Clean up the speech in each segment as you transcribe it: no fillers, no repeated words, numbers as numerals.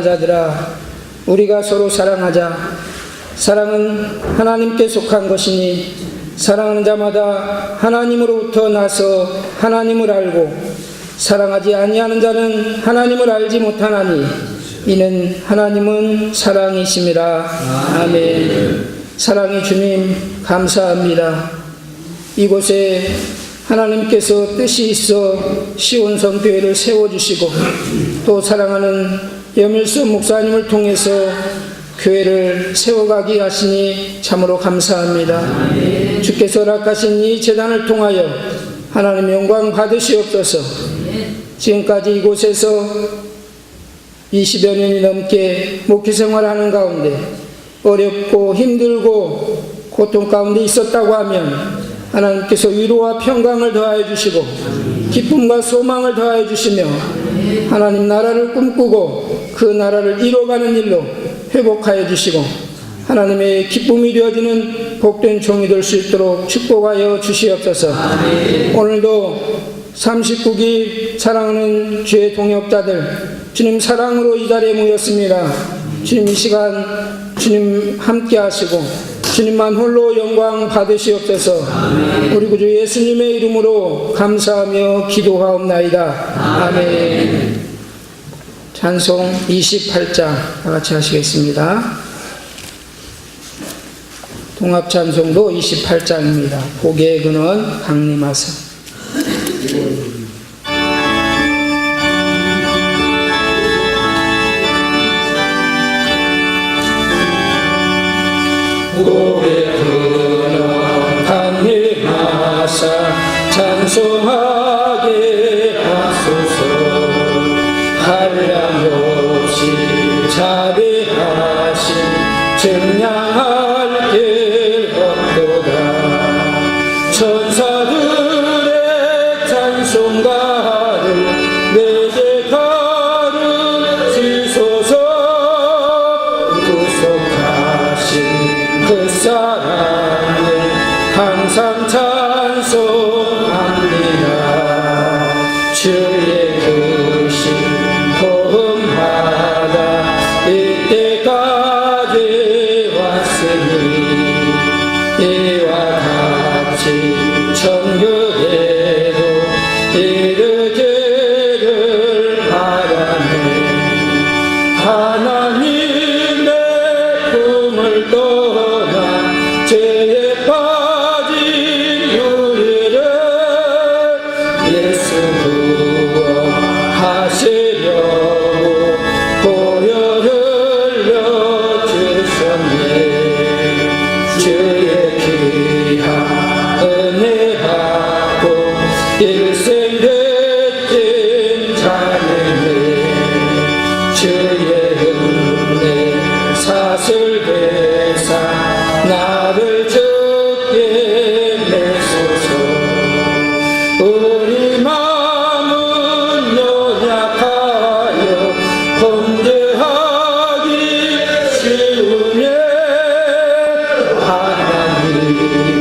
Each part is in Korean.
자들아, 우리가 서로 사랑하자. 사랑은 하나님께 속한 것이니 사랑하는 자마다 하나님으로부터 나서 하나님을 알고, 사랑하지 아니하는 자는 하나님을 알지 못하나니 이는 하나님은 사랑이심이라. 아멘. 사랑의 주님, 감사합니다. 이곳에 하나님께서 뜻이 있어 시온성교회를 세워주시고, 또 사랑하는 염일수 목사님을 통해서 교회를 세워가게 하시니 참으로 감사합니다. 주께서 허락하신 이 제단을 통하여 하나님 영광 받으시옵소서. 지금까지 이곳에서 20여 년이 넘게 목회 생활하는 가운데 어렵고 힘들고 고통 가운데 있었다고 하면 하나님께서 위로와 평강을 더하여 주시고 기쁨과 소망을 더하여 주시며 하나님 나라를 꿈꾸고 그 나라를 이뤄가는 일로 회복하여 주시고 하나님의 기쁨이 되어지는 복된 종이 될 수 있도록 축복하여 주시옵소서. 오늘도 39기 사랑하는 주의 동역자들, 주님 사랑으로 이 자리에 모였습니다. 주님 이 시간 주님 함께 하시고 주님만 홀로 영광 받으시옵소서. 우리 구주 예수님의 이름으로 감사하며 기도하옵나이다. 아멘. 찬송 28장 다 같이 하시겠습니다. 동합찬송도 28장입니다. 복의 근원 강림하사. 복의 근원 강림하사 찬송하게 하소서. 한량없이 자비하신 증량할 길 없도다. 천사들의 찬송가를 내게 가르치소서. 구속하신 그 사랑을 항상 찬송합니다. 주의 크신 도움받아 이때까지 왔으니 이와 같이 천국에도 이르기를 바라네. 하나님의 품을 떠나 죄에 빠진 우리를 예수 구원하시려고 보혈 흘려주셨네. 주의 귀한 은혜 받고 일생 되진 자네네. 주의 은혜 사슬 되사 나를 죽게 내소서. 우리 마음은 연약하여 범죄하기 쉬우네. 하나님이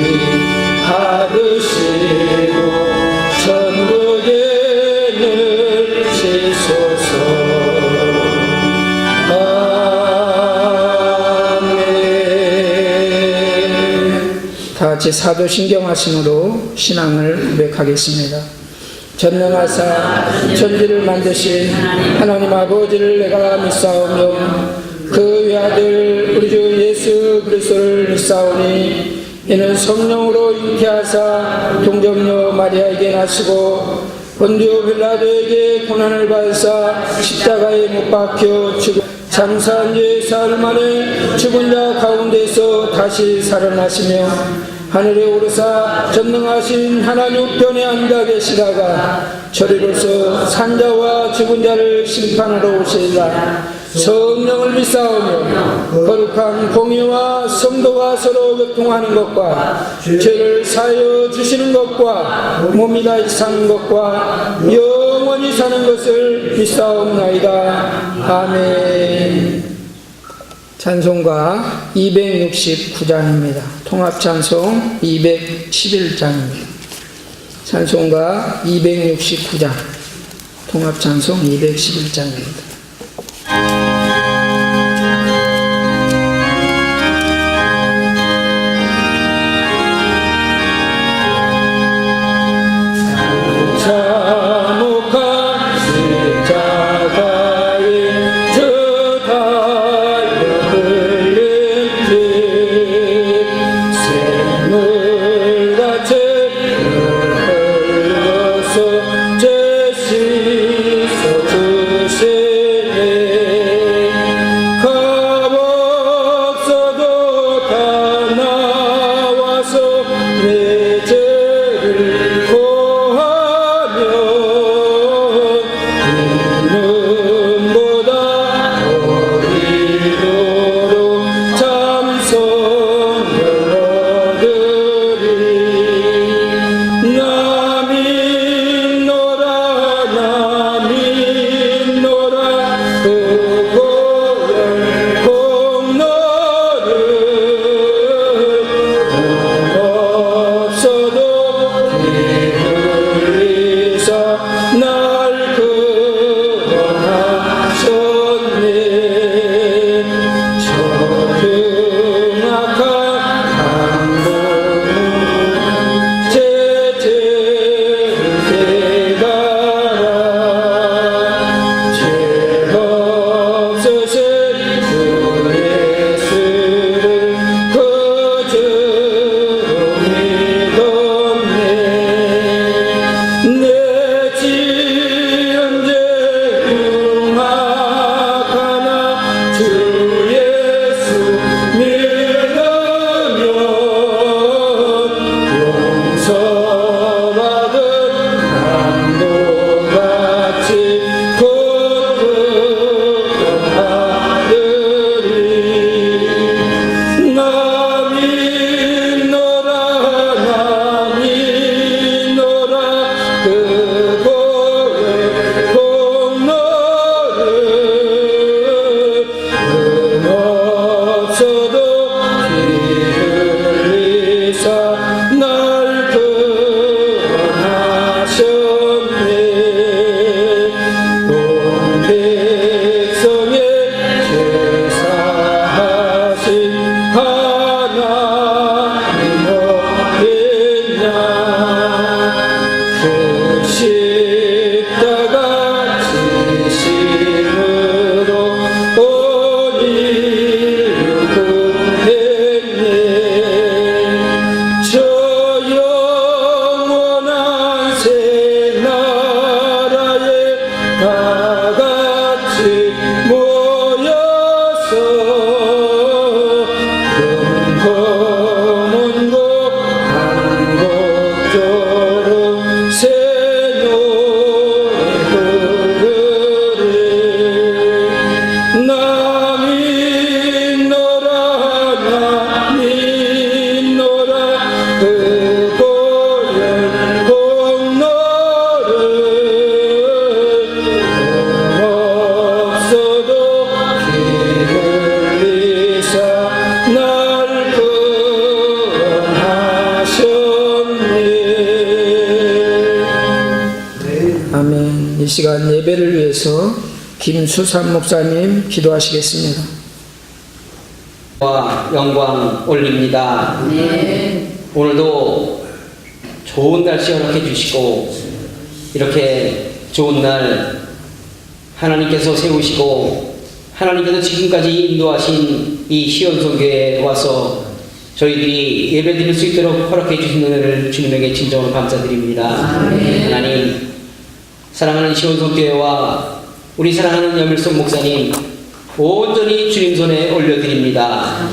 받으시고 천국에 넣으시소서. 다 같이 사도신경하심으로 신앙을 고백하겠습니다. 전능하사 천지를 만드신 하나님 아버지를 내가 믿사오며 그 외아들 우리 주 예수 그리스도를 믿사오니 이는 성령으로 잉태하사 동정녀 마리아에게 나시고 본디오 빌라도에게 고난을 받으사 십자가에 못 박혀 죽음 장사한 지 사흘 만에 죽은 자 가운데서 다시 살아나시며 하늘에 오르사 전능하신 하나님 우편에 앉아 계시다가 저리로서 산자와 죽은 자를 심판하러 오시리라. 성령을 믿사오며 거룩한 공의와 성도가 서로 교통하는 것과 죄를 사하여 주시는 것과 몸이 다시 사는 것과 영원히 사는 것을 믿사옵나이다. 아멘. 찬송가 269장입니다. 통합찬송 211장입니다. 찬송가 269장, 통합찬송 211장입니다. 용서받은 강도같이 거듭한 하늘이 나 믿노라 그 보혈 공로를 없어도 피 흘리사 날 구원하셨네. 온 백성의 제사하신 하나님 어딨냐. 그 십자가 지심으로 온 인류 구했네. 저 영원한 새 나라에 다 같이 모여서 금검은고 한곡조로 새 노래 부르리. 나 믿노라 그 보혈 공로를 없어도 피 흘리사 날 구원하셨네. 아멘. 이 시간 예배를 위해서 김수삼 목사님 기도하시겠습니다. 영광 올립니다. 오늘도 좋은 날씨 허락해 주시고 이렇게 좋은 날 하나님께서 세우시고 하나님께서 지금까지 인도하신 이 시온성교회에 와서 저희들이 예배드릴 수 있도록 허락해 주신 은혜를 주님에게 진정으로 감사드립니다. 하나님, 사랑하는 시온성교회와 우리 사랑하는 여밀손 목사님 온전히 주님 손에 올려드립니다.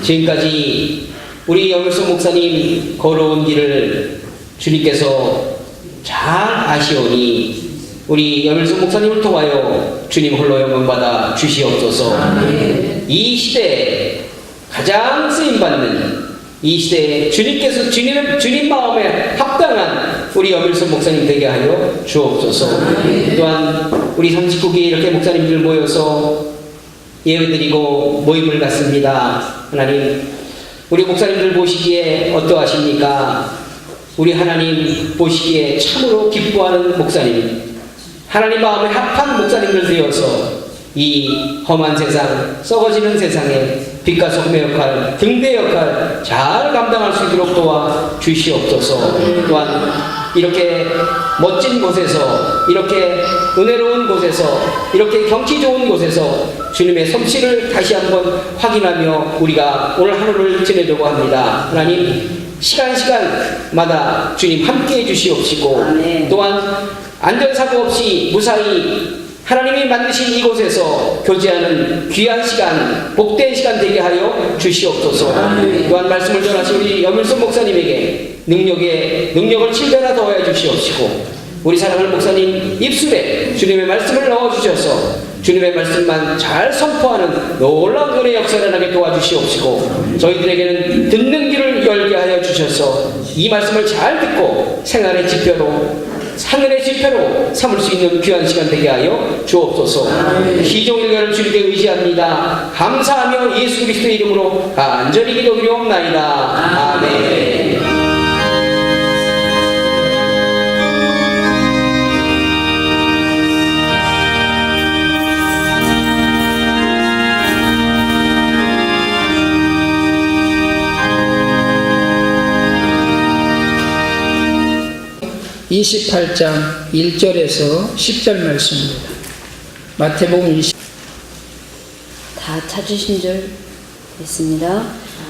지금까지 우리 여밀손 목사님 걸어온 길을 주님께서 잘 아시오니 우리 여밀손 목사님을 통하여 주님 홀로 영광받아 주시옵소서. 이 시대에 가장 쓰임받는 이 시대에 주님께서 주님 마음에 합당한 우리 여밀손 목사님 되게 하여 주옵소서. 또한 우리 39기 이렇게 목사님들 모여서 예배드리고 모임을 갖습니다. 하나님, 우리 목사님들 보시기에 어떠하십니까? 우리 하나님 보시기에 참으로 기뻐하는 목사님, 하나님 마음에 합한 목사님들 되어서 이 험한 세상, 썩어지는 세상에 빛과 소금의 역할, 등대 역할 잘 감당할 수 있도록 도와 주시옵소서. 또한 이렇게 멋진 곳에서, 이렇게 은혜로운 곳에서, 이렇게 경치 좋은 곳에서 주님의 솜씨를 다시 한번 확인하며 우리가 오늘 하루를 지내려고 합니다. 하나님, 시간마다 주님 함께해 주시옵시고, 또한 안전사고 없이 무사히 하나님이 만드신 이곳에서 교제하는 귀한 시간, 복된 시간 되게 하여 주시옵소서. 또한 말씀을 전하신 우리 여밀손 목사님에게 능력을 7배나 더하여 주시옵시고, 우리 사랑하는 목사님 입술에 주님의 말씀을 넣어주셔서 주님의 말씀만 잘 선포하는 놀라운 은혜의 역사를 하게 도와주시옵시고, 저희들에게는 듣는 길을 열게 하여 주셔서 이 말씀을 잘 듣고 생활의 지표로, 하늘의 지표로 삼을 수 있는 귀한 시간 되게 하여 주옵소서. 희종일가를 주님께 의지합니다. 감사하며 예수 그리스도의 이름으로 간절히 기도드리옵나이다. 아멘. 28장 1절에서 10절 말씀입니다. 마태복음 20. 다 찾으신 줄 믿습니다.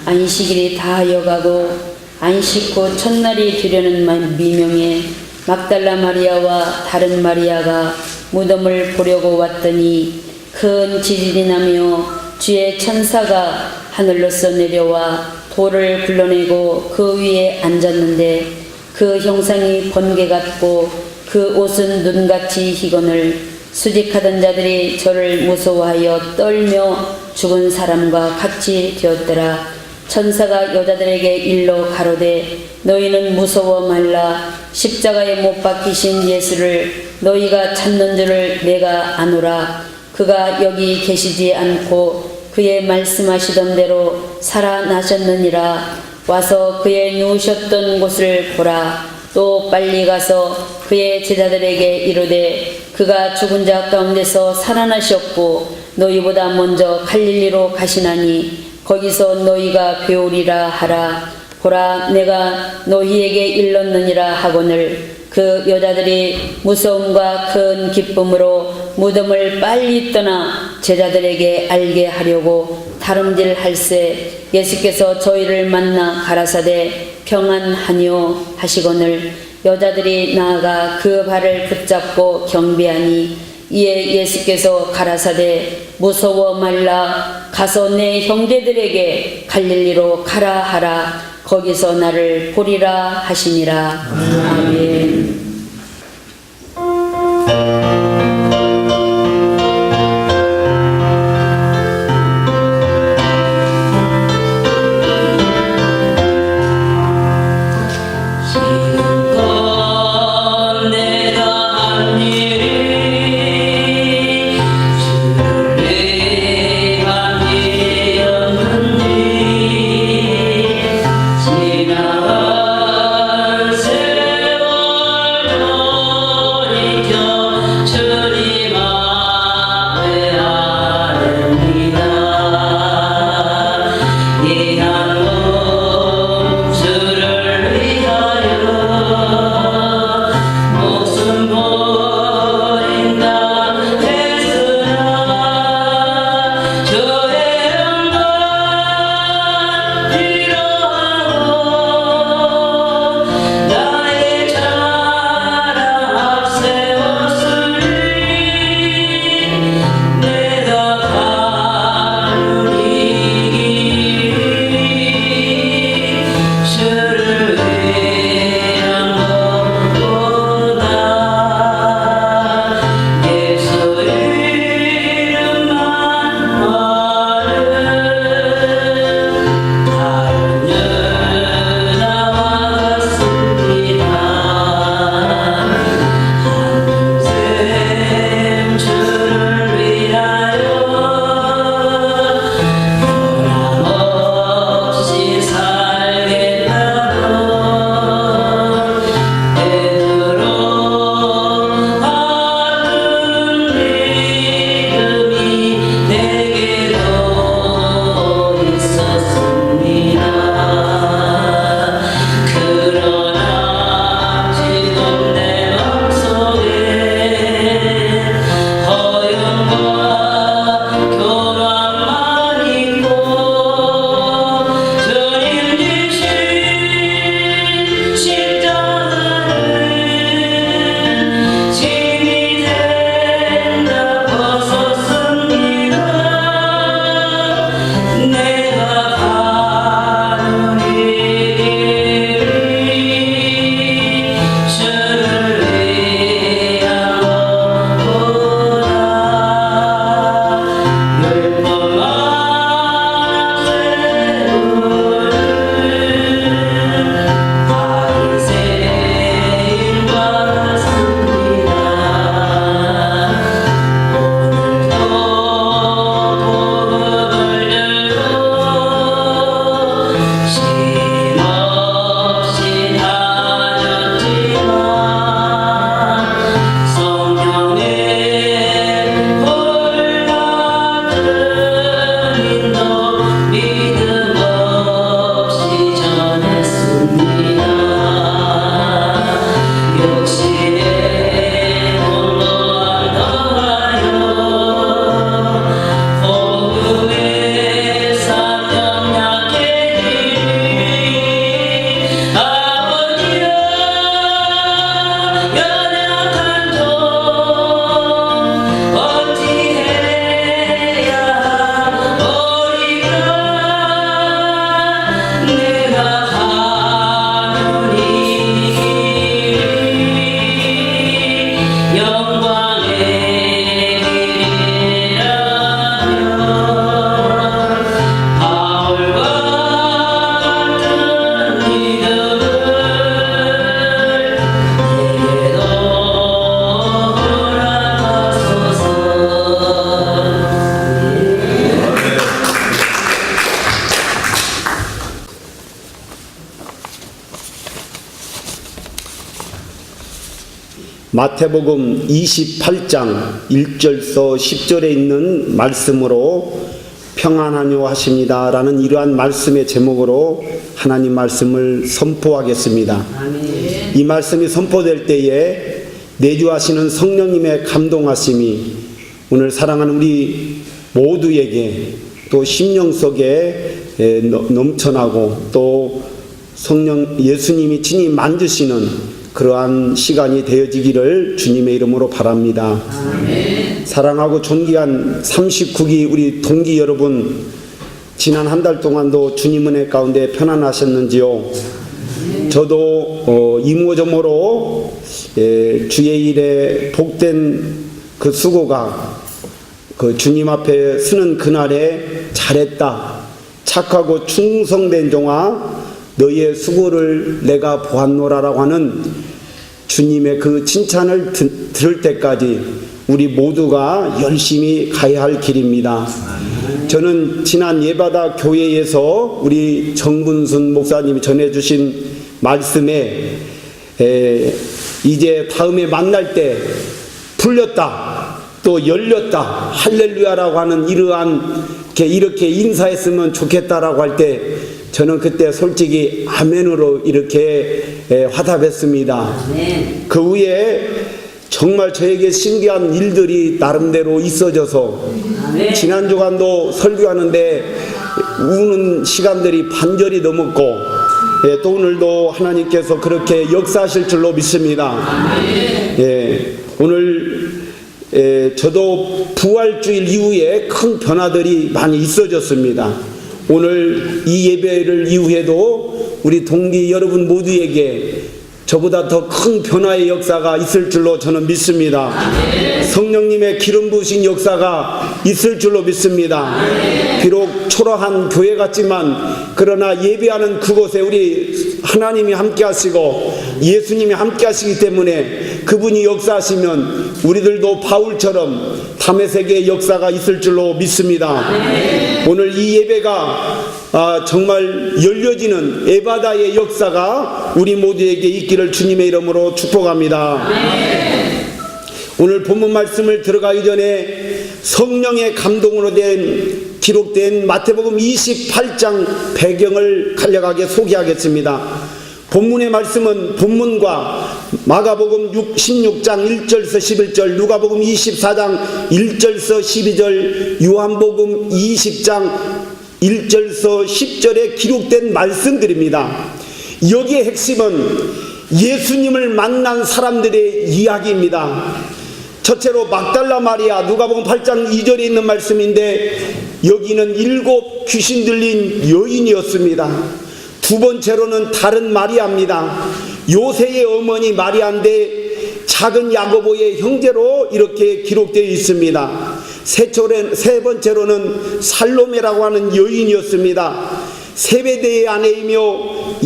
안식일이 다하여가고 안식 후 첫날이 되려는 미명에 막달라 마리아와 다른 마리아가 무덤을 보려고 왔더니 큰 지진이 나며 주의 천사가 하늘로서 내려와 돌을 굴러내고 그 위에 앉았는데 그 형상이 번개 같고 그 옷은 눈같이 희거늘 수직하던 자들이 저를 무서워하여 떨며 죽은 사람과 같이 되었더라. 천사가 여자들에게 일러 가로되 너희는 무서워 말라. 십자가에 못 박히신 예수를 너희가 찾는 줄을 내가 아노라. 그가 여기 계시지 않고 그의 말씀하시던 대로 살아나셨느니라. 와서 그의 누우셨던 곳을 보라. 또 빨리 가서 그의 제자들에게 이르되 그가 죽은 자 가운데서 살아나셨고 너희보다 먼저 갈릴리로 가시나니 거기서 너희가 배우리라 하라. 보라, 내가 너희에게 일렀느니라 하거늘 그 여자들이 무서움과 큰 기쁨으로 무덤을 빨리 떠나 제자들에게 알게 하려고 다름질할세 예수께서 저희를 만나 가라사대 평안하니요 하시거늘 여자들이 나아가 그 발을 붙잡고 경배하니 이에 예수께서 가라사대 무서워 말라. 가서 내 형제들에게 갈릴리로 가라 하라. 거기서 나를 보리라 하시니라. 아멘. 지난 세월 마태복음 28장 1절서 10절에 있는 말씀으로 평안하뇨 하십니다라는 이러한 말씀의 제목으로 하나님 말씀을 선포하겠습니다. 이 말씀이 선포될 때에 내주하시는 성령님의 감동하심이 오늘 사랑하는 우리 모두에게 또 심령 속에 넘쳐나고 또 성령 예수님이 친히 만드시는 그러한 시간이 되어지기를 주님의 이름으로 바랍니다. 아멘. 사랑하고 존귀한 39기 우리 동기 여러분, 지난 한 달 동안도 주님 은혜 가운데 편안하셨는지요? 저도 이모저모로 주의 일에 복된 그 수고가 그 주님 앞에 서는 그날에 잘했다, 착하고 충성된 종아 너희의 수고를 내가 보았노라라고 하는 주님의 그 칭찬을 들을 때까지 우리 모두가 열심히 가야 할 길입니다. 저는 지난 예바다 교회에서 우리 정근순 목사님이 전해주신 말씀에 이제 다음에 만날 때 풀렸다, 또 열렸다, 할렐루야라고 하는 이렇게 인사했으면 좋겠다라고 할 때 저는 그때 솔직히 아멘으로 이렇게 화답했습니다. 그 후에 정말 저에게 신기한 일들이 나름대로 있어져서 지난 주간도 설교하는데 우는 시간들이 반절이 넘었고 또 오늘도 하나님께서 그렇게 역사하실 줄로 믿습니다. 오늘 저도 부활주일 이후에 큰 변화들이 많이 있어졌습니다. 오늘 이 예배를 이후에도 우리 동기 여러분 모두에게 저보다 더 큰 변화의 역사가 있을 줄로 저는 믿습니다. 성령님의 기름 부으신 역사가 있을 줄로 믿습니다. 비록 초라한 교회 같지만 그러나 예배하는 그곳에 우리 하나님이 함께 하시고 예수님이 함께 하시기 때문에 그분이 역사하시면 우리들도 바울처럼 다메섹의 역사가 있을 줄로 믿습니다. 오늘 이 예배가 정말 열려지는 에바다의 역사가 우리 모두에게 있기를 주님의 이름으로 축복합니다. 오늘 본문 말씀을 들어가기 전에 성령의 감동으로 기록된 마태복음 28장 배경을 간략하게 소개하겠습니다. 본문의 말씀은 본문과 마가복음 16장 1절서 11절, 누가복음 24장 1절서 12절, 요한복음 20장 1절서 10절에 기록된 말씀들입니다. 여기의 핵심은 예수님을 만난 사람들의 이야기입니다. 첫째로 막달라 마리아, 누가복음 8장 2절에 있는 말씀인데 여기는 7 귀신 들린 여인이었습니다. 두 번째로는 다른 마리아입니다. 요새의 어머니 마리아인데 작은 야고보의 형제로 이렇게 기록되어 있습니다. 세 번째로는 살로메라고 하는 여인이었습니다. 세베대의 아내이며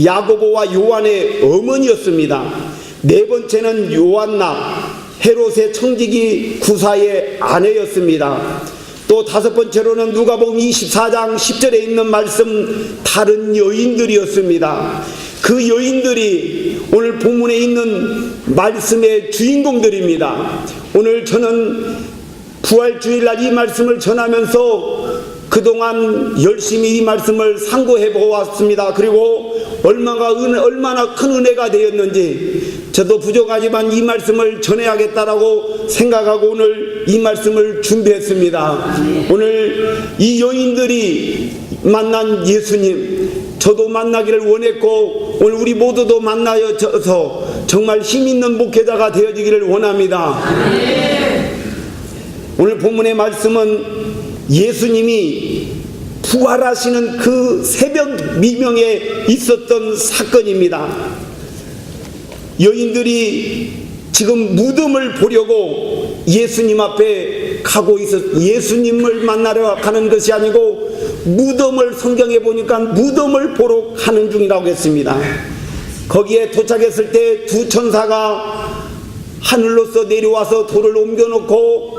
야고보와 요한의 어머니였습니다. 네 번째는 요한나, 헤롯의 청지기 구사의 아내였습니다. 또 다섯 번째로는 누가복음 24장 10절에 있는 말씀 다른 여인들이었습니다. 그 여인들이 오늘 본문에 있는 말씀의 주인공들입니다. 오늘 저는 부활주일날 이 말씀을 전하면서 그동안 열심히 이 말씀을 상고해 보았습니다. 그리고 얼마나 큰 은혜가 되었는지 저도 부족하지만 이 말씀을 전해야겠다라고 생각하고 오늘 이 말씀을 준비했습니다. 오늘 이 여인들이 만난 예수님, 저도 만나기를 원했고 오늘 우리 모두도 만나서 정말 힘있는 목회자가 되어지기를 원합니다. 오늘 본문의 말씀은 예수님이 부활하시는 그 새벽 미명에 있었던 사건입니다. 여인들이 지금 무덤을 보려고 예수님 앞에 가고 예수님을 만나러 가는 것이 아니고 무덤을, 성경에 보니까 무덤을 보러 가는 중이라고 했습니다. 거기에 도착했을 때 두 천사가 하늘로서 내려와서 돌을 옮겨놓고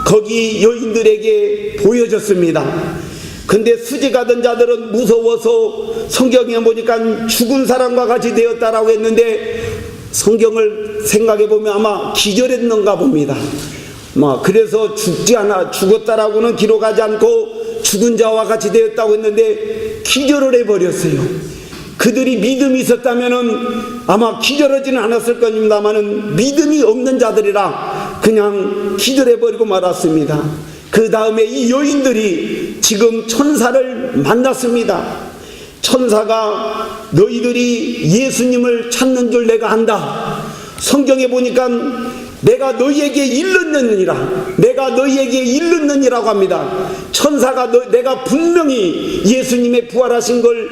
거기 여인들에게 보여졌습니다. 근데 수직하던 자들은 무서워서 성경에 보니까 죽은 사람과 같이 되었다라고 했는데 성경을 생각해 보면 아마 기절했는가 봅니다. 그래서 죽었다라고는 기록하지 않고 죽은 자와 같이 되었다고 했는데 기절을 해버렸어요. 그들이 믿음이 있었다면은 아마 기절하지는 않았을 겁니다만은 믿음이 없는 자들이라 그냥 기절해버리고 말았습니다. 그 다음에 이 여인들이 지금 천사를 만났습니다. 천사가 너희들이 예수님을 찾는 줄 내가 안다. 성경에 보니까 내가 너희에게 일렀느니라, 내가 너희에게 일렀느니라고 합니다. 천사가 내가 분명히 예수님의 부활하신 걸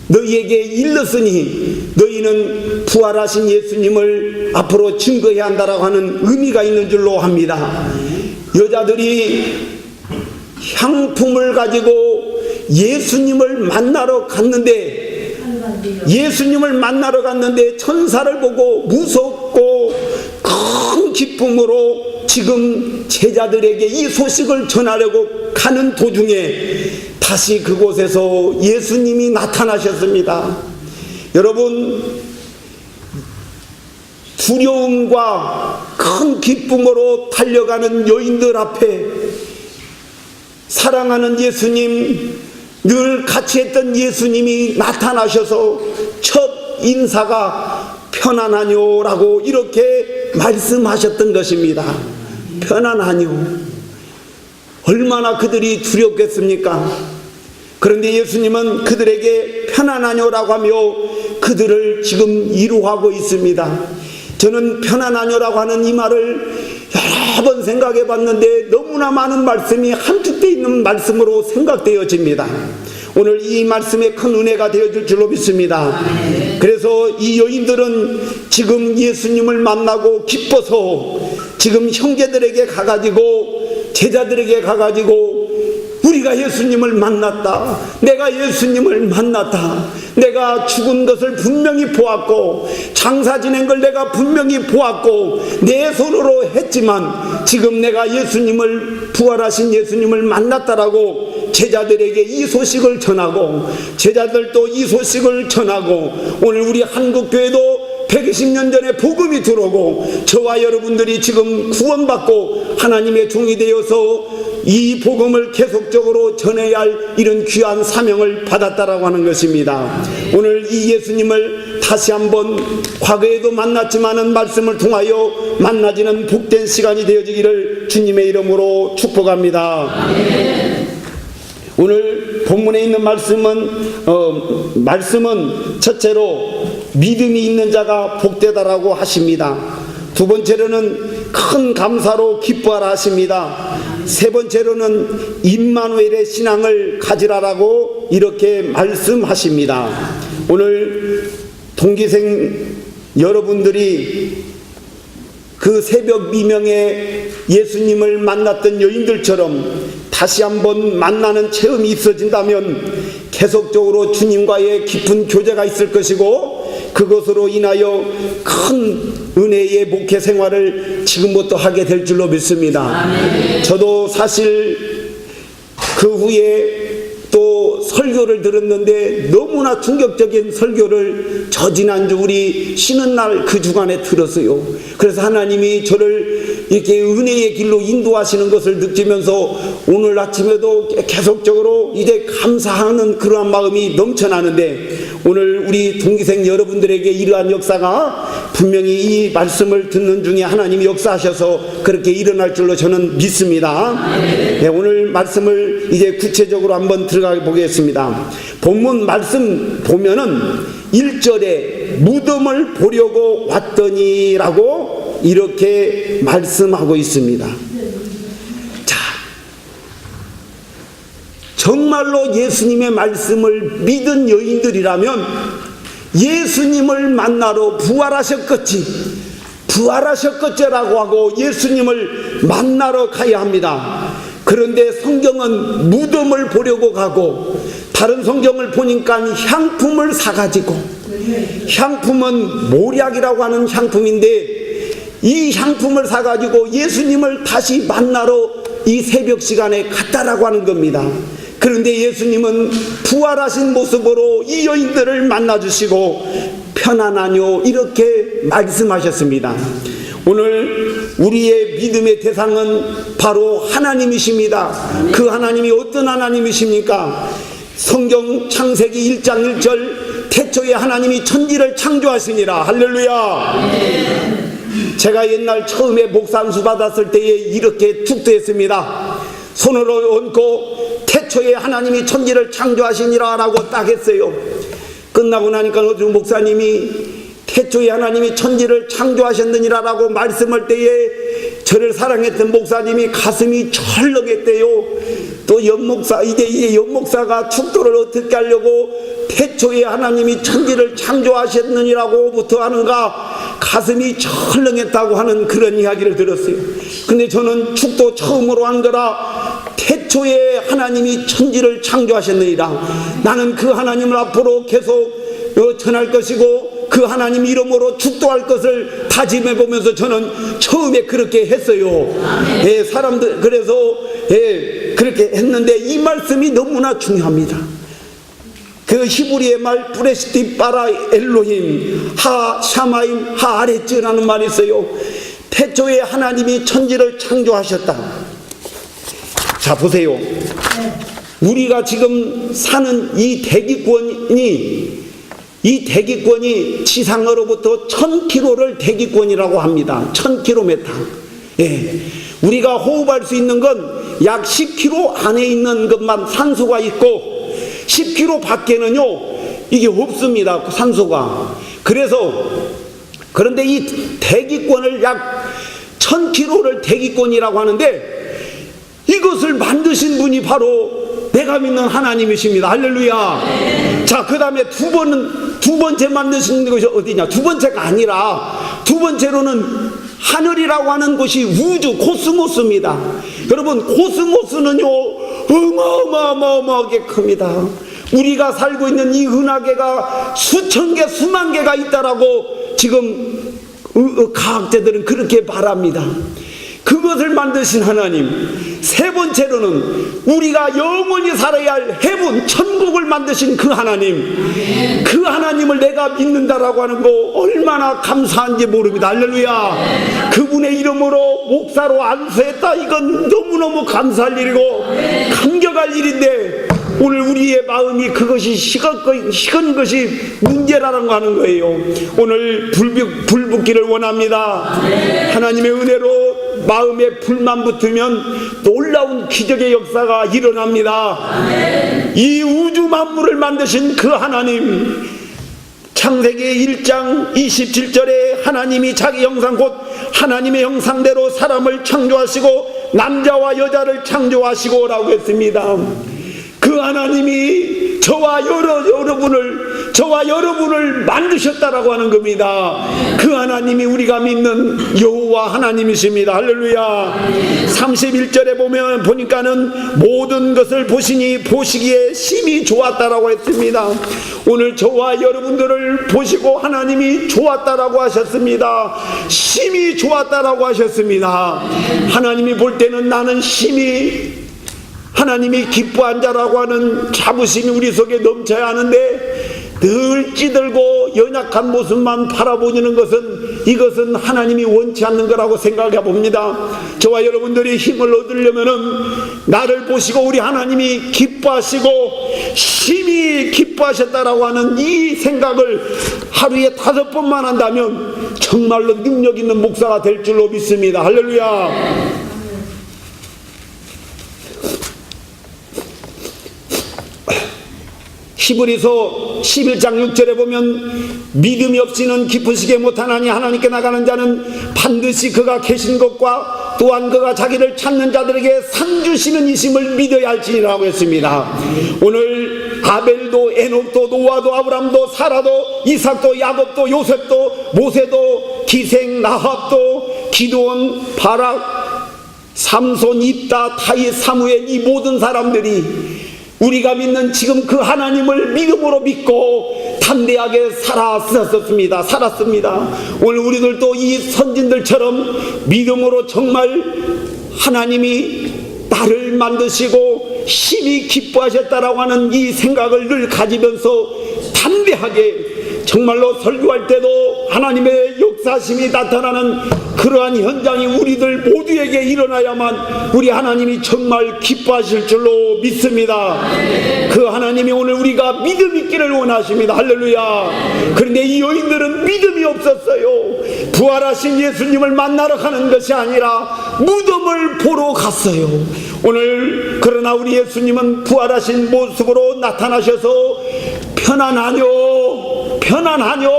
너희에게 일렀으니 너희는 부활하신 예수님을 앞으로 증거해야 한다라고 하는 의미가 있는 줄로 합니다. 여자들이 향품을 가지고 예수님을 만나러 갔는데 천사를 보고 무섭고 큰 기쁨으로 지금 제자들에게 이 소식을 전하려고 가는 도중에 다시 그곳에서 예수님이 나타나셨습니다. 여러분, 두려움과 큰 기쁨으로 달려가는 여인들 앞에 사랑하는 예수님, 늘 같이 했던 예수님이 나타나셔서 첫 인사가 편안하뇨라고 이렇게 말씀하셨던 것입니다. 편안하뇨. 얼마나 그들이 두렵겠습니까? 그런데 예수님은 그들에게 편안하뇨라고 하며 그들을 지금 위로하고 있습니다. 저는 편안하뇨라고 하는 이 말을 여러 번 생각해 봤는데 너무나 많은 말씀이 함축되어 있는 말씀으로 생각되어집니다. 오늘 이 말씀에 큰 은혜가 되어줄 줄로 믿습니다. 그래서 이 여인들은 지금 예수님을 만나고 기뻐서 지금 형제들에게 가가지고 제자들에게 가가지고 우리가 예수님을 만났다. 내가 예수님을 만났다. 내가 죽은 것을 분명히 보았고 장사 지낸 걸 내가 분명히 보았고 내 손으로 했지만 지금 내가 부활하신 예수님을 만났다라고 제자들에게 이 소식을 전하고 제자들도 이 소식을 전하고 오늘 우리 한국교회도 120년 전에 복음이 들어오고 저와 여러분들이 지금 구원받고 하나님의 종이 되어서 이 복음을 계속적으로 전해야 할 이런 귀한 사명을 받았다라고 하는 것입니다. 오늘 이 예수님을 다시 한번 과거에도 만났지만은 말씀을 통하여 만나지는 복된 시간이 되어지기를 주님의 이름으로 축복합니다. 오늘 본문에 있는 말씀은 첫째로 믿음이 있는 자가 복되다라고 하십니다. 두 번째로는 큰 감사로 기뻐하라 하십니다. 세 번째로는 임마누엘의 신앙을 가지라라고 이렇게 말씀하십니다. 오늘 동기생 여러분들이 그 새벽 미명에 예수님을 만났던 여인들처럼 다시 한번 만나는 체험이 있어진다면 계속적으로 주님과의 깊은 교제가 있을 것이고 그것으로 인하여 큰 은혜의 목회 생활을 지금부터 하게 될 줄로 믿습니다. 저도 사실 그 후에 또 설교를 들었는데 너무나 충격적인 설교를 저 지난주 우리 쉬는 날 그 주간에 들었어요. 그래서 하나님이 저를 이렇게 은혜의 길로 인도하시는 것을 느끼면서 오늘 아침에도 계속적으로 이제 감사하는 그러한 마음이 넘쳐나는데 오늘 우리 동기생 여러분들에게 이러한 역사가 분명히 이 말씀을 듣는 중에 하나님이 역사하셔서 그렇게 일어날 줄로 저는 믿습니다. 네, 오늘 말씀을 이제 구체적으로 한번 들어가 보겠습니다. 본문 말씀 보면은 1절에 무덤을 보려고 왔더니 라고 이렇게 말씀하고 있습니다. 자, 정말로 예수님의 말씀을 믿은 여인들이라면 예수님을 만나러 부활하셨겠지라고 하고 예수님을 만나러 가야 합니다. 그런데 성경은 무덤을 보려고 가고 다른 성경을 보니까 향품을 사가지고 향품은 모략이라고 하는 향품인데 이 향품을 사가지고 예수님을 다시 만나러 이 새벽 시간에 갔다라고 하는 겁니다. 그런데 예수님은 부활하신 모습으로 이 여인들을 만나주시고 편안하뇨 이렇게 말씀하셨습니다. 오늘 우리의 믿음의 대상은 바로 하나님이십니다. 그 하나님이 어떤 하나님이십니까? 성경 창세기 1장 1절 태초에 하나님이 천지를 창조하시니라. 할렐루야. 제가 옛날 처음에 목사 안수 받았을 때에 이렇게 축도했습니다. 손으로 얹고 태초에 하나님이 천지를 창조하시니라 라고 딱 했어요. 끝나고 나니까 어느 목사님이 태초에 하나님이 천지를 창조하셨느니라 라고 말씀할 때에 저를 사랑했던 목사님이 가슴이 철렁했대요. 또 연목사, 이제 연목사가 축도를 어떻게 하려고 태초에 하나님이 천지를 창조하셨느니라고부터 하는가 가슴이 철렁했다고 하는 그런 이야기를 들었어요. 근데 저는 축도 처음으로 한 거라 태초에 하나님이 천지를 창조하셨느니라. 나는 그 하나님을 앞으로 계속 전할 것이고 그 하나님 이름으로 축도할 것을 다짐해 보면서 저는 처음에 그렇게 했어요. 예, 사람들 그래서 그렇게 했는데 이 말씀이 너무나 중요합니다. 그 히브리의 말 브레시티 바라 엘로힘 하 샤마임 하 아레츠라는 말이 있어요. 태초에 하나님이 천지를 창조하셨다. 자 보세요. 우리가 지금 사는 이 대기권이 지상으로부터 1000km를 대기권이라고 합니다. 1000km. 예. 우리가 호흡할 수 있는 건 약 10km 안에 있는 것만 산소가 있고 10km 밖에는요 이게 없습니다. 산소가. 그런데 이 대기권을 약 1000km를 대기권이라고 하는데 이것을 만드신 분이 바로 내가 믿는 하나님이십니다. 할렐루야. 자, 그 다음에 두 번째 만드신 것이 어디냐? 두 번째가 아니라 두 번째로는 하늘이라고 하는 것이 우주 코스모스입니다. 여러분 코스모스는요 어마어마하게 큽니다. 우리가 살고 있는 이 은하계가 수천 개 수만 개가 있다라고 지금 과학자들은 그렇게 말합니다. 그것을 만드신 하나님. 세 번째로는 우리가 영원히 살아야 할 해분 천국을 만드신 그 하나님. 그 하나님을 내가 믿는다라고 하는 거 얼마나 감사한지 모릅니다. 할렐루야. 그분의 이름으로 목사로 안수했다. 이건 너무너무 감사할 일이고 감격할 일인데 오늘 우리의 마음이 그것이 식은 것이 문제라는 거 하는 거예요. 오늘 불 붙기를 원합니다. 하나님의 은혜로 마음에 불만 붙으면 놀라운 기적의 역사가 일어납니다. 이 우주 만물을 만드신 그 하나님, 창세기 1장 27절에 하나님이 자기 형상 곧 하나님의 형상대로 사람을 창조하시고 남자와 여자를 창조하시고 라고 했습니다. 그 하나님이 저와 여러분을 만드셨다라고 하는 겁니다. 그 하나님이 우리가 믿는 여호와 하나님이십니다. 할렐루야. 31절에 보니까는 모든 것을 보시니 보시기에 심히 좋았다라고 했습니다. 오늘 저와 여러분들을 보시고 하나님이 좋았다라고 하셨습니다. 심히 좋았다라고 하셨습니다. 하나님이 볼 때는 나는 심히 하나님이 기뻐한 자라고 하는 자부심이 우리 속에 넘쳐야 하는데 늘 찌들고 연약한 모습만 바라보는 이것은 하나님이 원치 않는 거라고 생각해 봅니다. 저와 여러분들이 힘을 얻으려면은 나를 보시고 우리 하나님이 기뻐하시고 심히 기뻐하셨다라고 하는 이 생각을 하루에 5번만 한다면 정말로 능력 있는 목사가 될 줄로 믿습니다. 할렐루야. 히브리서 11장 6절에 보면 믿음이 없이는 기쁘시게 못하나니 하나님께 나가는 자는 반드시 그가 계신 것과 또한 그가 자기를 찾는 자들에게 상 주시는 이심을 믿어야 할지니라고 했습니다. 오늘 아벨도 에녹도 노아도 아브람도 사라도 이삭도 야곱도 요셉도 모세도 기생 나합도 기드온 바락 삼손 입다 타이 사무엘 이 모든 사람들이 우리가 믿는 지금 그 하나님을 믿음으로 믿고 담대하게 살았습니다. 오늘 우리들도 이 선진들처럼 믿음으로 정말 하나님이 나를 만드시고 심히 기뻐하셨다라고 하는 이 생각을 늘 가지면서 담대하게 정말로 설교할 때도 하나님의 역사심이 나타나는 그러한 현장이 우리들 모두에게 일어나야만 우리 하나님이 정말 기뻐하실 줄로 믿습니다. 그 하나님이 오늘 우리가 믿음 있기를 원하십니다. 할렐루야. 그런데 이 여인들은 믿음이 없었어요. 부활하신 예수님을 만나러 가는 것이 아니라 무덤을 보러 갔어요. 오늘 그러나 우리 예수님은 부활하신 모습으로 나타나셔서 편안하뇨, 편안하뇨,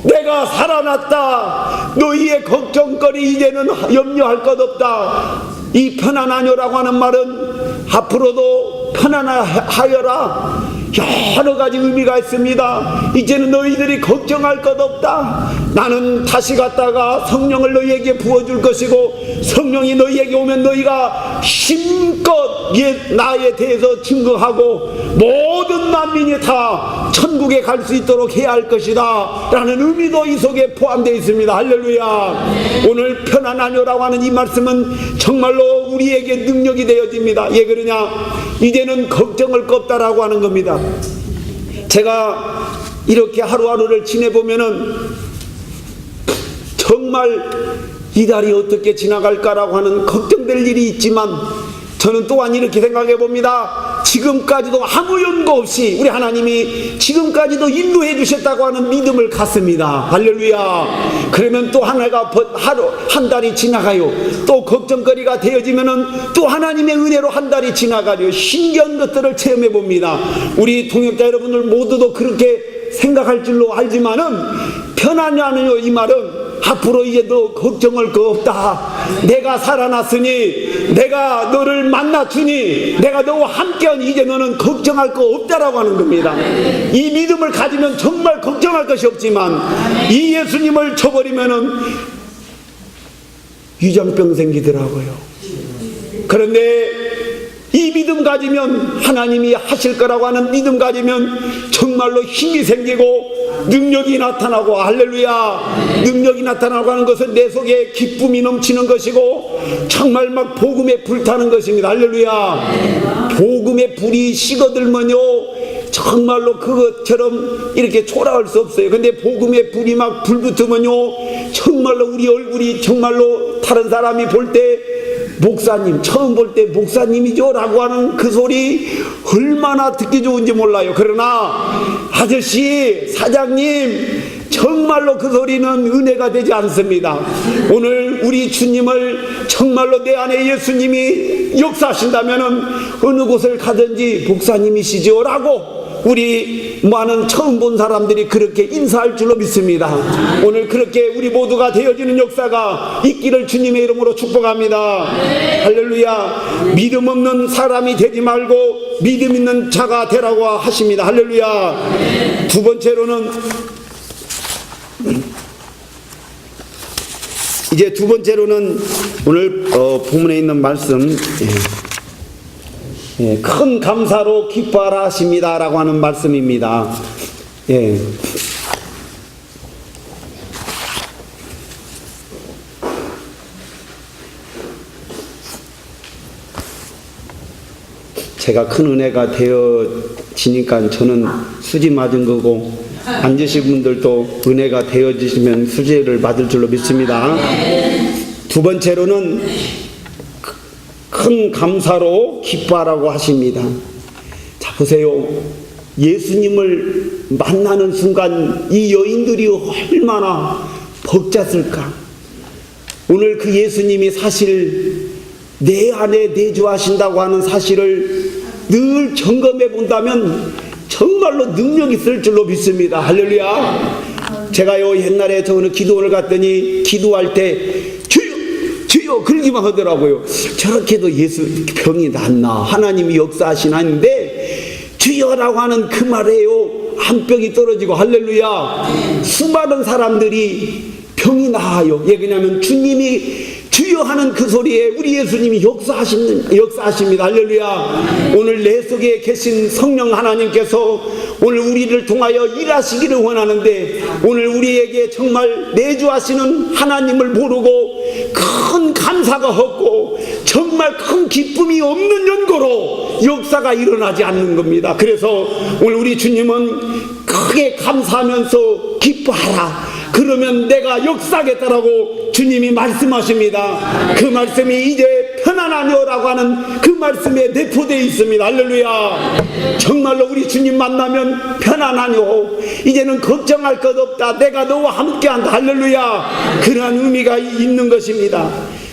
내가 살아났다, 너희의 걱정거리 이제는 염려할 것 없다. 이 편안하뇨라고 하는 말은 앞으로도 편안하여라 여러 가지 의미가 있습니다. 이제는 너희들이 걱정할 것 없다. 나는 다시 갔다가 성령을 너희에게 부어줄 것이고 성령이 너희에게 오면 너희가 힘껏 나에 대해서 증거하고 모든 만민이 다 천국에 갈 수 있도록 해야 할 것이다 라는 의미도 이 속에 포함되어 있습니다. 할렐루야. 오늘 편안하뇨라고 하는 이 말씀은 정말로 우리에게 능력이 되어집니다. 왜 그러냐, 이제는 걱정을 껐다라고 하는 겁니다. 제가 이렇게 하루하루를 지내보면은 정말 이 달이 어떻게 지나갈까라고 하는 걱정될 일이 있지만 저는 또한 이렇게 생각해 봅니다. 지금까지도 아무 연고 없이 우리 하나님이 지금까지도 인도해 주셨다고 하는 믿음을 갖습니다. 할렐루야. 그러면 또 한 달이 지나가요. 또 걱정거리가 되어지면은 또 하나님의 은혜로 한 달이 지나가요. 신기한 것들을 체험해 봅니다. 우리 동역자 여러분들 모두도 그렇게 생각할 줄로 알지만은 편안하네요. 이 말은 앞으로 이제 너 걱정할 거 없다. 내가 살아났으니, 내가 너를 만나주니, 내가 너와 함께하니 이제 너는 걱정할 거 없다라고 하는 겁니다. 이 믿음을 가지면 정말 걱정할 것이 없지만 이 예수님을 쳐버리면은 위장병 생기더라고요. 그런데 이 믿음 가지면 하나님이 하실 거라고 하는 믿음 가지면 정말로 힘이 생기고 능력이 나타나고, 할렐루야. 능력이 나타나고 하는 것은 내 속에 기쁨이 넘치는 것이고 정말 막 복음에 불타는 것입니다. 할렐루야. 복음의 불이 식어들면요 정말로 그것처럼 이렇게 초라할 수 없어요. 근데 복음의 불이 막 불붙으면요 정말로 우리 얼굴이 정말로 다른 사람이 볼 때 목사님, 처음 볼 때 목사님이죠 라고 하는 그 소리 얼마나 듣기 좋은지 몰라요. 그러나 아저씨, 사장님, 정말로 그 소리는 은혜가 되지 않습니다. 오늘 우리 주님을 정말로 내 안에 예수님이 역사하신다면은 어느 곳을 가든지 목사님이시죠 라고 우리 많은 처음 본 사람들이 그렇게 인사할 줄로 믿습니다. 오늘 그렇게 우리 모두가 되어지는 역사가 있기를 주님의 이름으로 축복합니다. 할렐루야. 믿음 없는 사람이 되지 말고 믿음 있는 자가 되라고 하십니다. 할렐루야. 두 번째로는 오늘 본문에 있는 말씀, 큰 감사로 기뻐하라 하십니다 라고 하는 말씀입니다. 제가 큰 은혜가 되어지니까 저는 수지 맞은 거고 앉으신 분들도 은혜가 되어지시면 수지를 받을 줄로 믿습니다. 두 번째로는 큰 감사로 기뻐하라고 하십니다. 자, 보세요. 예수님을 만나는 순간 이 여인들이 얼마나 벅찼을까. 오늘 그 예수님이 사실 내 안에 내주하신다고 하는 사실을 늘 점검해 본다면 정말로 능력이 있을 줄로 믿습니다. 할렐루야. 제가요 옛날에 저는 기도원을 갔더니 기도할 때 주여 그러기만 하더라고요. 저렇게도 예수 병이 낫나, 하나님이 역사하시나는데 주여라고 하는 그 말에요 한 병이 떨어지고, 할렐루야. 수많은 사람들이 병이 나아요. 예, 왜냐하면 주님이 주여 하는 그 소리에 우리 예수님이 역사하십니다. 할렐루야. 오늘 내 속에 계신 성령 하나님께서 오늘 우리를 통하여 일하시기를 원하는데, 오늘 우리에게 정말 내주하시는 하나님을 모르고 큰 감사가 없고 정말 큰 기쁨이 없는 연고로 역사가 일어나지 않는 겁니다. 그래서 오늘 우리 주님은 크게 감사하면서 기뻐하라. 그러면 내가 역사하겠다라고 주님이 말씀하십니다. 그 말씀이 이제 편안하뇨라고 하는 그 말씀에 내포되어 있습니다. 할렐루야. 정말로 우리 주님 만나면 편안하뇨. 이제는 걱정할 것 없다. 내가 너와 함께한다. 할렐루야. 그러한 의미가 있는 것입니다.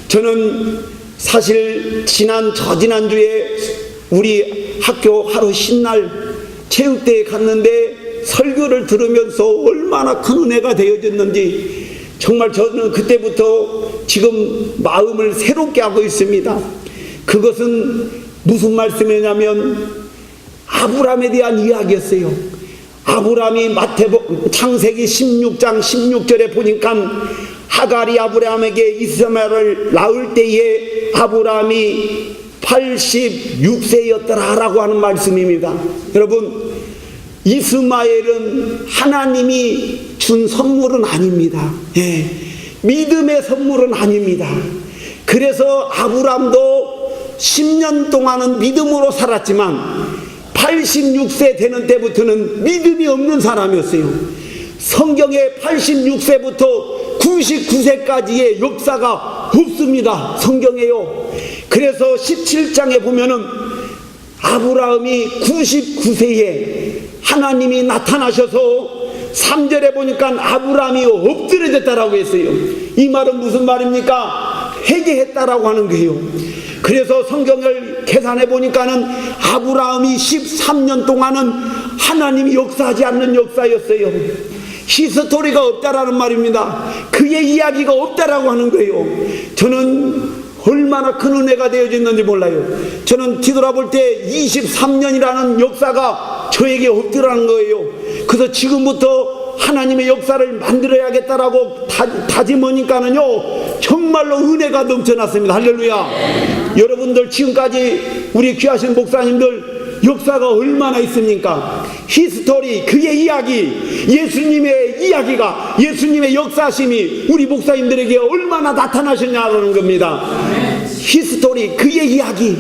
저는 사실 저지난주에 우리 학교 하루 신날 체육대회에 갔는데 설교를 들으면서 얼마나 큰 은혜가 되어졌는지 정말 저는 그때부터 지금 마음을 새롭게 하고 있습니다. 그것은 무슨 말씀이냐면 아브라함에 대한 이야기였어요. 아브라함이 창세기 16장 16절에 보니까 하갈이 아브라함에게 이스마엘을 낳을 때에 아브라함이 86세였더라 라고 하는 말씀입니다. 여러분, 이스마엘은 하나님이 준 선물은 아닙니다. 예, 믿음의 선물은 아닙니다. 그래서 아브라함도 10년 동안은 믿음으로 살았지만 86세 되는 때부터는 믿음이 없는 사람이었어요. 성경에 86세부터 99세까지의 역사가 없습니다. 성경에요. 그래서 17장에 보면은 아브라함이 99세에 하나님이 나타나셔서 3절에 보니까 아브라함이 엎드려졌다라고 했어요. 이 말은 무슨 말입니까? 회개했다라고 하는 거예요. 그래서 성경을 계산해 보니까는 아브라함이 13년 동안은 하나님이 역사하지 않는 역사였어요. 히스토리가 없다라는 말입니다. 그의 이야기가 없다라고 하는 거예요. 저는 얼마나 큰 은혜가 되어졌는지 몰라요. 저는 뒤돌아볼 때 23년이라는 역사가 저에게 없더라는 거예요. 그래서 지금부터 하나님의 역사를 만들어야겠다라고 다짐하니까는요 정말로 은혜가 넘쳐났습니다. 할렐루야. 여러분들 지금까지 우리 귀하신 목사님들 역사가 얼마나 있습니까? 히스토리, 그의 이야기, 예수님의 이야기가, 예수님의 역사심이 우리 목사님들에게 얼마나 나타나셨냐는 겁니다. 히스토리, 그의 이야기,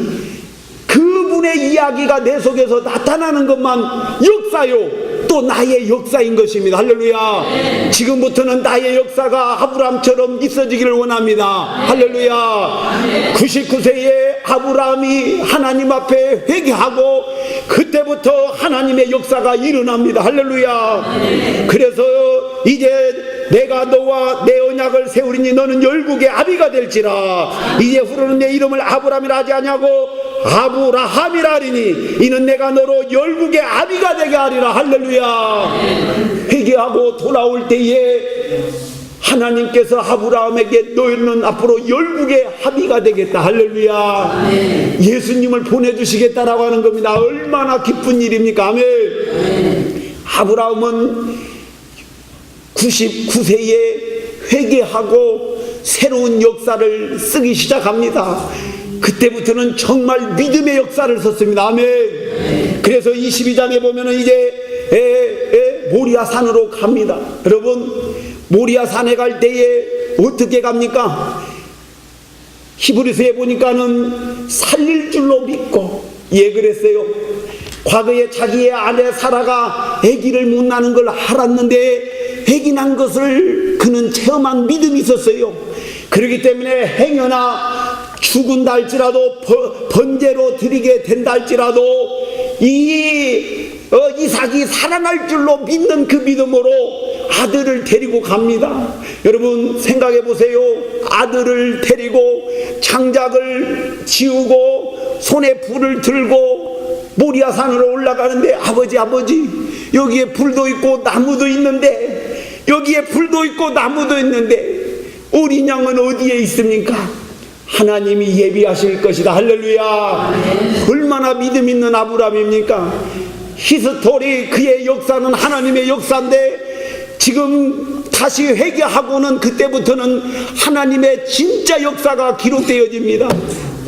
그분의 이야기가 내 속에서 나타나는 것만 역사요. 또 나의 역사인 것입니다. 할렐루야. 지금부터는 나의 역사가 아브라함처럼 있어지기를 원합니다. 할렐루야. 99세에 아브라함이 하나님 앞에 회개하고 그때부터 하나님의 역사가 일어납니다. 할렐루야. 그래서 이제 내가 너와 내 언약을 세우리니 너는 열국의 아비가 될지라. 이제 후로는 내 이름을 아브라함이라 하지 아니하고 아브라함이라 하리니 이는 내가 너로 열국의 아비가 되게 하리라. 할렐루야. 회개하고 돌아올 때에 하나님께서 아브라함에게 너희는 앞으로 열국의 아비가 되겠다. 할렐루야. 예수님을 보내주시겠다라고 하는 겁니다. 얼마나 기쁜 일입니까? 아멘. 아브라함은 99세에 회개하고 새로운 역사를 쓰기 시작합니다. 그때부터는 정말 믿음의 역사를 썼습니다. 아멘. 그래서 22장에 보면은 이제 모리아 산으로 갑니다. 여러분, 모리아 산에 갈 때에 어떻게 갑니까? 히브리서에 보니까는 살릴 줄로 믿고, 예, 그랬어요. 과거에 자기의 아내 사라가 아기를 못 낳는 걸 알았는데 아기 난 것을 그는 체험한 믿음이 있었어요. 그렇기 때문에 행여나 죽은다 할지라도 번제로 드리게 된다 할지라도 이삭이 살아날 줄로 믿는 그 믿음으로 아들을 데리고 갑니다. 여러분 생각해 보세요. 아들을 데리고 장작을 지우고 손에 불을 들고 모리아 산으로 올라가는데 아버지 여기에 불도 있고 나무도 있는데 여기에 불도 있고 나무도 있는데 어린 양은 어디에 있습니까? 하나님이 예비하실 것이다. 할렐루야. 얼마나 믿음 있는 아브라함입니까? 히스토리, 그의 역사는 하나님의 역사인데 지금 다시 회개하고는 그때부터는 하나님의 진짜 역사가 기록되어집니다.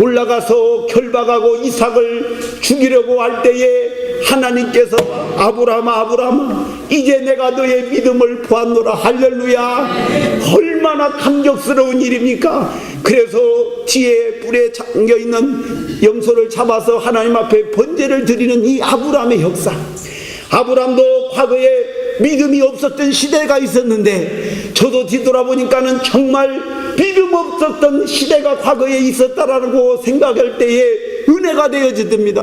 올라가서 결박하고 이삭을 죽이려고 할 때에 하나님께서 아브라함아 이제 내가 너의 믿음을 보았노라. 할렐루야. 얼마나 얼마나 감격스러운 일입니까? 그래서 뒤에 뿔에 잠겨있는 염소를 잡아서 하나님 앞에 번제를 드리는 이 아브라함의 역사. 아브라함도 과거에 믿음이 없었던 시대가 있었는데 저도 뒤돌아보니까는 정말 믿음 없었던 시대가 과거에 있었다라고 생각할 때에 은혜가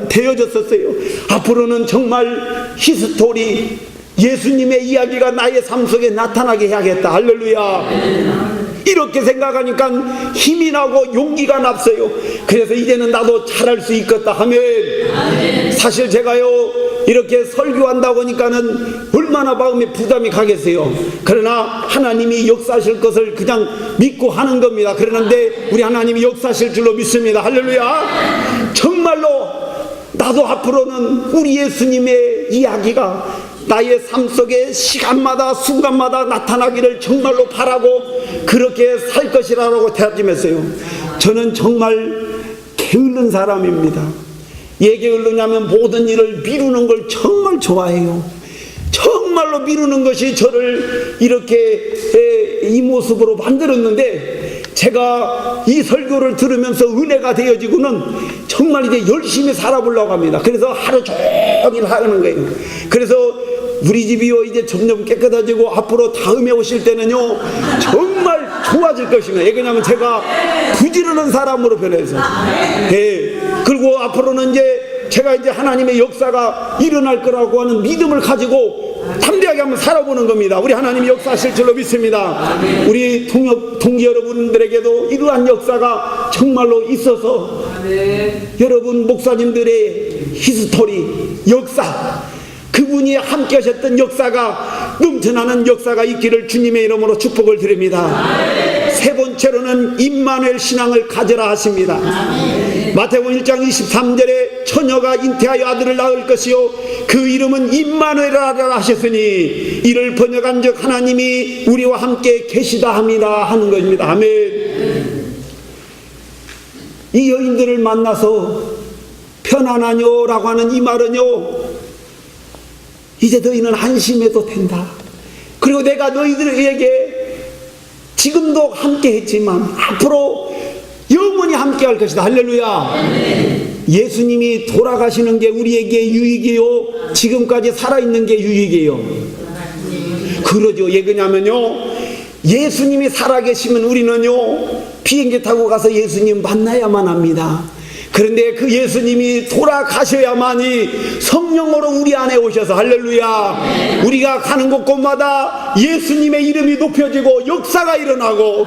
되어졌었어요. 앞으로는 정말 히스토리 예수님의 이야기가 나의 삶 속에 나타나게 해야겠다. 할렐루야. 이렇게 생각하니까 힘이 나고 용기가 났어요. 그래서 이제는 나도 잘할 수 있겠다 하면 사실 제가요 이렇게 설교한다고 하니까는 얼마나 마음에 부담이 가겠어요. 그러나 하나님이 역사하실 것을 그냥 믿고 하는 겁니다. 그러는데 우리 하나님이 역사하실 줄로 믿습니다. 할렐루야. 정말로 나도 앞으로는 우리 예수님의 이야기가 나의 삶 속에 시간마다 순간마다 나타나기를 정말로 바라고 그렇게 살 것이라고 다짐했어요. 저는 정말 게으른 사람입니다. 왜 게으르냐면 모든 일을 미루는 걸 정말 좋아해요. 정말로 미루는 것이 저를 이렇게 이 모습으로 만들었는데 제가 이 설교를 들으면서 은혜가 되어지고는 정말 이제 열심히 살아보려고 합니다. 그래서 하루 종일 하는 거예요. 그래서 우리 집이요 이제 점점 깨끗해지고 앞으로 다음에 오실 때는요 정말 좋아질 것입니다. 왜냐하면 제가 부지런한 사람으로 변해서 그리고 앞으로는 이제 제가 이제 하나님의 역사가 일어날 거라고 하는 믿음을 가지고 담대하게 한번 살아보는 겁니다. 우리 하나님이 역사하실 줄로 믿습니다. 우리 동기 여러분들에게도 이러한 역사가 정말로 있어서 여러분 목사님들의 히스토리 역사 그분이 함께 하셨던 역사가 넘쳐나는 역사가 있기를 주님의 이름으로 축복을 드립니다. 세 번째로는 임마누엘 신앙을 가져라 하십니다. 마태복음 1장 23절에 처녀가 잉태하여 아들을 낳을 것이요 그 이름은 임마누엘이라 하셨으니 이를 번역한즉 하나님이 우리와 함께 계시다 함이라 하는 것입니다. 아멘. 이 여인들을 만나서 편안하뇨라고 하는 이 말은요 이제 너희는 안심해도 된다. 그리고 내가 너희들에게 지금도 함께 했지만 앞으로 영원히 함께 할 것이다. 할렐루야. 예수님이 돌아가시는 게 우리에게 유익이요 지금까지 살아있는 게 유익이에요. 그러죠. 왜 그러냐면요 예수님이 살아계시면 우리는요 비행기 타고 가서 예수님 만나야만 합니다. 그런데 그 예수님이 돌아가셔야만이 성령으로 우리 안에 오셔서 할렐루야 우리가 가는 곳곳마다 예수님의 이름이 높여지고 역사가 일어나고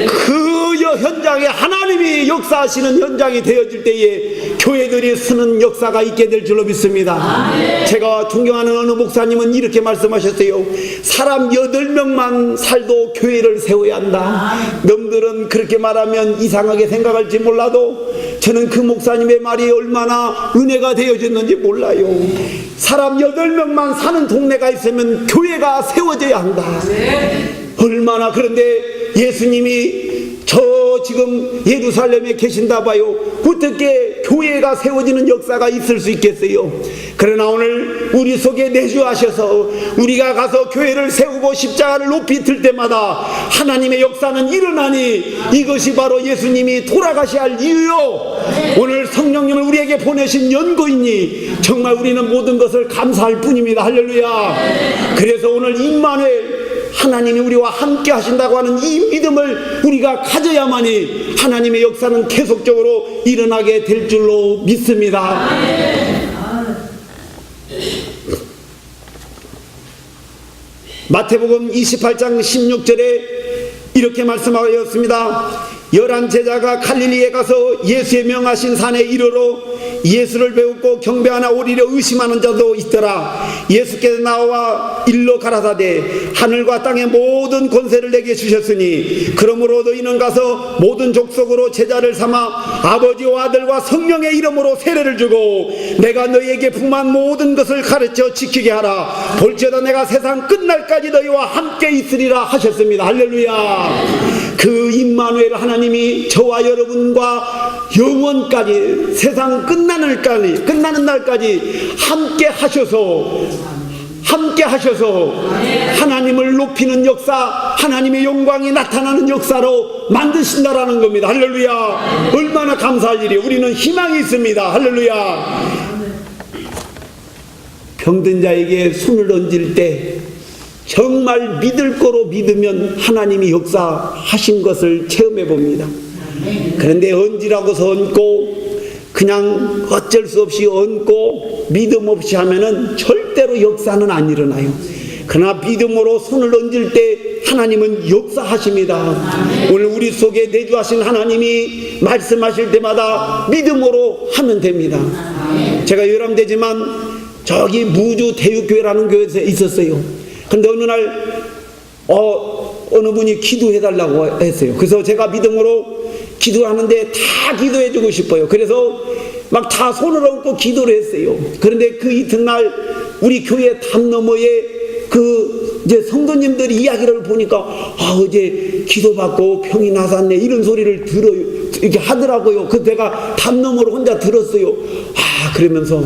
그 현장에 하나님이 역사하시는 현장이 되어질 때에 교회들이 서는 역사가 있게 될 줄로 믿습니다. 제가 존경하는 어느 목사님은 이렇게 말씀하셨어요. 사람 8명만 살도 교회를 세워야 한다. 놈들은 그렇게 말하면 이상하게 생각할지 몰라도 저는 그 목사님의 말이 얼마나 은혜가 되어졌는지 몰라요. 사람 8명만 사는 동네가 있으면 교회가 세워져야 한다. 얼마나 그런데 예수님이 저 지금 예루살렘에 계신다 봐요. 어떻게 교회가 세워지는 역사가 있을 수 있겠어요? 그러나 오늘 우리 속에 내주하셔서 우리가 가서 교회를 세우고 십자가를 높이 들 때마다 하나님의 역사는 일어나니 이것이 바로 예수님이 돌아가셔야 할 이유요 오늘 성령님을 우리에게 보내신 연고이니 정말 우리는 모든 것을 감사할 뿐입니다. 할렐루야. 그래서 오늘 임마누엘 하나님이 우리와 함께 하신다고 하는 이 믿음을 우리가 가져야만이 하나님의 역사는 계속적으로 일어나게 될 줄로 믿습니다. 마태복음 28장 16절에 이렇게 말씀하였습니다. 11 제자가 갈릴리에 가서 예수의 명하신 산에 이르러 예수를 배우고 경배하나 오리려 의심하는 자도 있더라. 예수께서 나와 일러 가라사대 하늘과 땅의 모든 권세를 내게 주셨으니 그러므로 너희는 가서 모든 족속으로 제자를 삼아 아버지와 아들과 성령의 이름으로 세례를 주고 내가 너희에게 분만 모든 것을 가르쳐 지키게 하라. 볼지어다 내가 세상 끝날까지 너희와 함께 있으리라 하셨습니다. 할렐루야. 그 임마누엘 하나님이 저와 여러분과 영원까지 세상 끝나는 날까지 함께 하셔서 함께 하셔서 하나님을 높이는 역사, 하나님의 영광이 나타나는 역사로 만드신다라는 겁니다. 할렐루야. 얼마나 감사할 일이에요. 우리는 희망이 있습니다. 할렐루야. 병든 자에게 손을 얹을 때 정말 믿을 거로 믿으면 하나님이 역사하신 것을 체험해 봅니다. 그런데 얹으라고서 얹고 그냥 어쩔 수 없이 얹고 믿음 없이 하면은 절대로 역사는 안 일어나요. 그러나 믿음으로 손을 얹을 때 하나님은 역사하십니다. 오늘 우리 속에 내주하신 하나님이 말씀하실 때마다 믿음으로 하면 됩니다. 제가 요람되지만 저기 무주 대육교회라는 교회에 있었어요. 근데 어느 날 어느 분이 기도해달라고 했어요. 그래서 제가 믿음으로 기도하는데 다 기도해주고 싶어요. 그래서 막 다 손을 얹고 기도를 했어요. 그런데 그 이튿날 우리 교회 담 너머에 그 이제 성도님들이 이야기를 보니까 어제 기도받고 병이 나섰네 이런 소리를 들어요. 이렇게 하더라고요. 그 내가 담 너머로 혼자 들었어요. 그러면서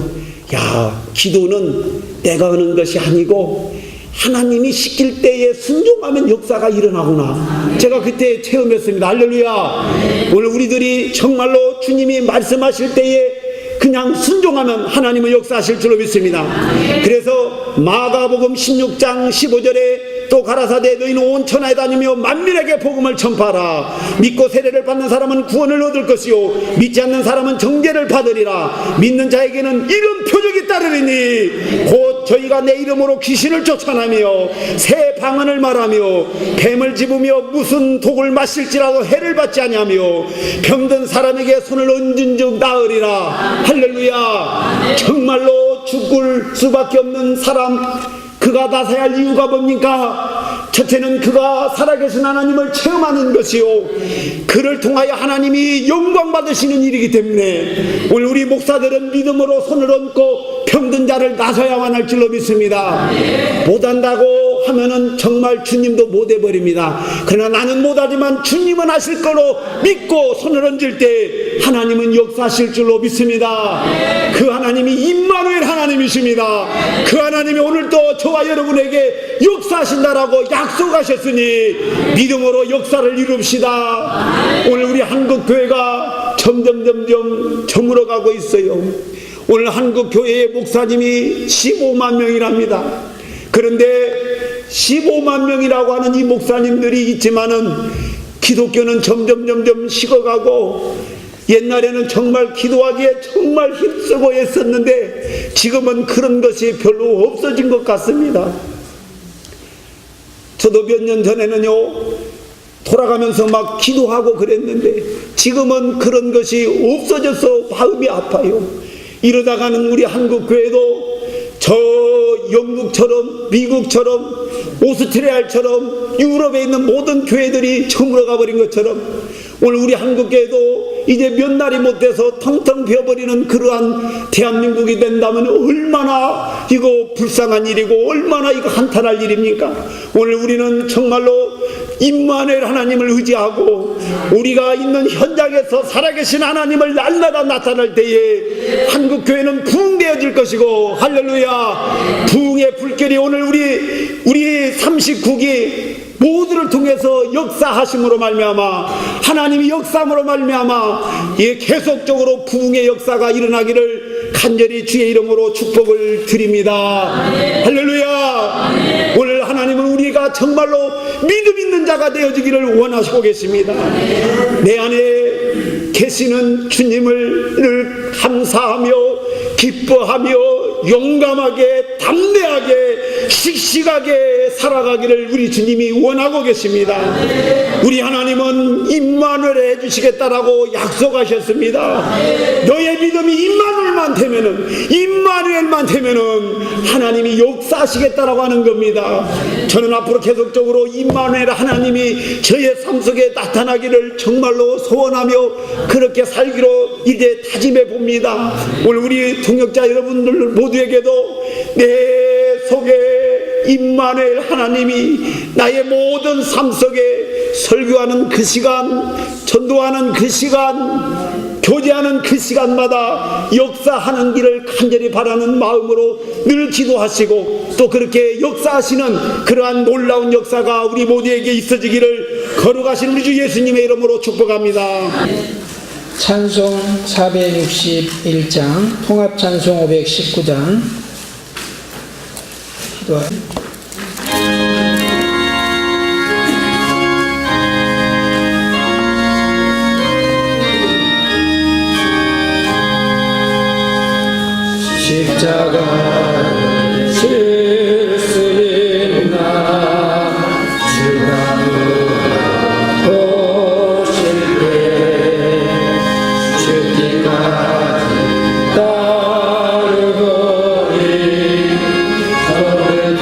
야, 기도는 내가 하는 것이 아니고 하나님이 시킬 때에 순종하면 역사가 일어나구나. 제가 그때 체험했습니다. 할렐루야. 오늘 우리들이 정말로 주님이 말씀하실 때에 그냥 순종하면 하나님은 역사하실 줄로 믿습니다. 그래서 마가복음 16장 15절에 또 가라사대 너희는 온 천하에 다니며 만민에게 복음을 전파하라. 믿고 세례를 받는 사람은 구원을 얻을 것이요 믿지 않는 사람은 정죄를 받으리라. 믿는 자에게는 이런 표적이 따르리니 곧 저희가 내 이름으로 귀신을 쫓아내며 새 방언을 말하며 뱀을 집으며 무슨 독을 마실지라도 해를 받지 아니하며 병든 사람에게 손을 얹은 즉 나으리라. 할렐루야. 정말로 죽을 수밖에 없는 사람, 그가 나서야 할 이유가 뭡니까? 첫째는 그가 살아계신 하나님을 체험하는 것이요, 그를 통하여 하나님이 영광 받으시는 일이기 때문에 오늘 우리 목사들은 믿음으로 손을 얹고 병든 자를 나서야만 할 줄로 믿습니다. 못한다고 하면은 정말 주님도 못해버립니다. 그러나 나는 못하지만 주님은 하실 거로 믿고 손을 얹을 때 하나님은 역사하실 줄로 믿습니다. 그 하나님이 임마누엘 하나님이십니다. 그 하나님이 오늘도 저와 여러분에게 역사하신다라고 약속하셨으니 믿음으로 역사를 이룹시다. 오늘 우리 한국교회가 점점 저물어가고 있어요. 오늘 한국교회의 목사님이 15만 명이랍니다. 그런데 15만 명이라고 하는 이 목사님들이 있지만은 기독교는 점점 식어가고, 옛날에는 정말 기도하기에 정말 힘쓰고 했었는데 지금은 그런 것이 별로 없어진 것 같습니다. 저도 몇 년 전에는요 돌아가면서 막 기도하고 그랬는데 지금은 그런 것이 없어져서 마음이 아파요. 이러다가는 우리 한국교회도 저 영국처럼 미국처럼 오스트리아처럼 유럽에 있는 모든 교회들이 저물어가 버린 것처럼 오늘 우리 한국교회도 이제 몇 날이 못 돼서 텅텅 비어버리는 그러한 대한민국이 된다면 얼마나 이거 불쌍한 일이고 얼마나 이거 한탄할 일입니까? 오늘 우리는 정말로 임마누엘 하나님을 의지하고 우리가 있는 현장에서 살아계신 하나님을 날마다 나타날 때에 한국교회는 부흥되어질 것이고, 할렐루야, 부흥의 불길이 오늘 우리 39기 모두를 통해서 역사하심으로 말미암아, 하나님이 역사함으로 말미암아 계속적으로 부흥의 역사가 일어나기를 간절히 주의 이름으로 축복을 드립니다. 할렐루야. 오늘 하나님은 우리가 정말로 믿음 있는 자가 되어지기를 원하시고 계십니다. 내 안에 계시는 주님을 늘 감사하며 기뻐하며 용감하게 담대하게 씩씩하게 살아가기를 우리 주님이 원하고 계십니다. 우리 하나님은 임마누엘 해주시겠다라고 약속하셨습니다. 너의 믿음이 임마누엘만 되면은 하나님이 역사하시겠다라고 하는 겁니다. 저는 앞으로 계속적으로 임마누엘 하나님이 저의 삶 속에 나타나기를 정말로 소원하며 그렇게 살기로 이제 다짐해 봅니다. 오늘 우리 동역자 여러분들 모두에게도 내 속에 임마누엘 하나님이 나의 모든 삶 속에 설교하는 그 시간, 전도하는 그 시간, 교제하는 그 시간마다 역사하는 길을 간절히 바라는 마음으로 늘 기도하시고 또 그렇게 역사하시는 그러한 놀라운 역사가 우리 모두에게 있어지기를 거룩하신 우리 주 예수님의 이름으로 축복합니다. 찬송 461장, 통합찬송 519장 기도합니다. 십자가 질 수 있나 주가 오실 때 죽기까지 따르고니 저를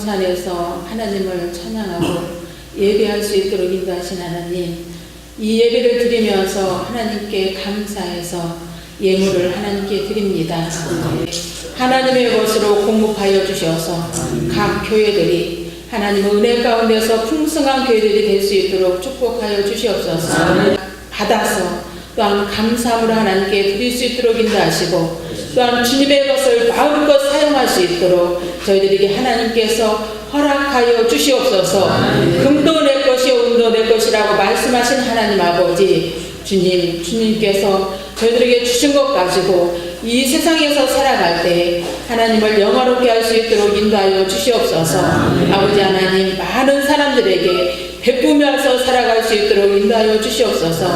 성찬에서 하나님을 찬양하고 예배할 수 있도록 인도하신 하나님, 이 예배를 드리면서 하나님께 감사해서 예물을 하나님께 드립니다. 하나님의 것으로 공급하여 주셔서 각 교회들이 하나님의 은혜 가운데서 풍성한 교회들이 될 수 있도록 축복하여 주시옵소서. 받아서 또한 감사함으로 하나님께 드릴 수 있도록 인도하시고, 또한 주님의 것을 마음껏 사용할 수 있도록 저희들에게 하나님께서 허락하여 주시옵소서. 금도 내 것이요 은도 내 것이라고 말씀하신 하나님 아버지, 주님께서 저희들에게 주신 것 가지고 이 세상에서 살아갈 때 하나님을 영화롭게 할 수 있도록 인도하여 주시옵소서. 아버지 하나님, 많은 사람들에게 베푸면서 살아갈 수 있도록 인도하여 주시옵소서.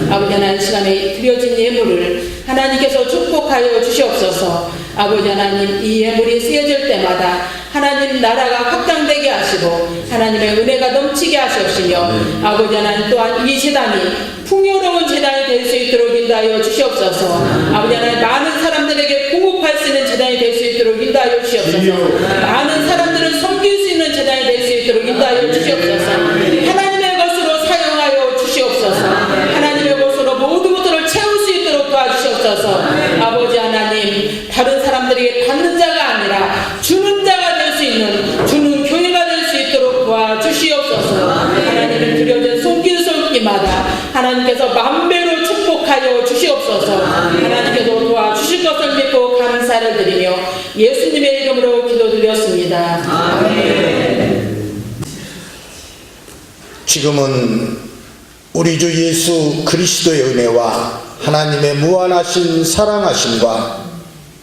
아버지 하나님, 시간에 드려진 예물을 하나님께서 축복하여 주시옵소서. 아버지 하나님, 이 예물이 쓰여질 때마다 하나님 나라가 확장되게 하시고 하나님의 은혜가 넘치게 하시옵시며, 아버지 하나님, 또한 이 재단이 풍요로운 재단이 될 수 있도록 인도하여 주시옵소서. 아버지 하나님, 많은 사람들에게 공급할 수 있는 재단이 될 수 있도록 인도하여 주시옵소서. 많은 사람들을 섬길 수 있는 재단이 될 수 있도록 인도하여 주시옵소서. 하나님의 것으로 사용하여 주시옵소서. 하나님의 것으로 모든 것들을 채울 수 있도록 도와주시옵소서. 아버지 하나님, 다른 사람들에게 받는 자가 아니라 주는 자가 될 수 있는 주는 교회가 될 수 있도록 도와주시옵소서. 하나님을 드려진 손길마다 하나님께서 만배로 축복하여 주시옵소서. 하나님께서 도와주실 것을 믿고 감사를 드리며 예수님의 이름으로 기도드렸습니다. 아멘. 지금은 우리 주 예수 그리스도의 은혜와 하나님의 무한하신 사랑하심과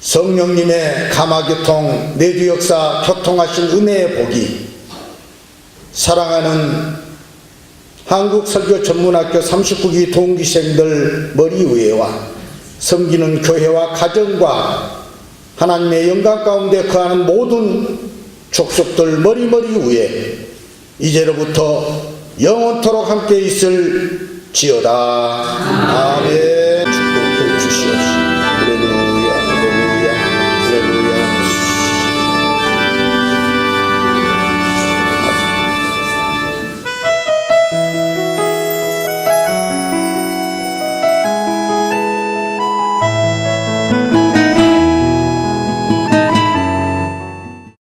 성령님의 감화교통 내주 역사 교통하신 은혜의 복이 사랑하는 한국설교전문학교 39기 동기생들 머리 위에와 섬기는 교회와 가정과 하나님의 영광 가운데 거하는 모든 족속들 머리 위에 이제로부터 영원토록 함께 있을지어다. 아멘.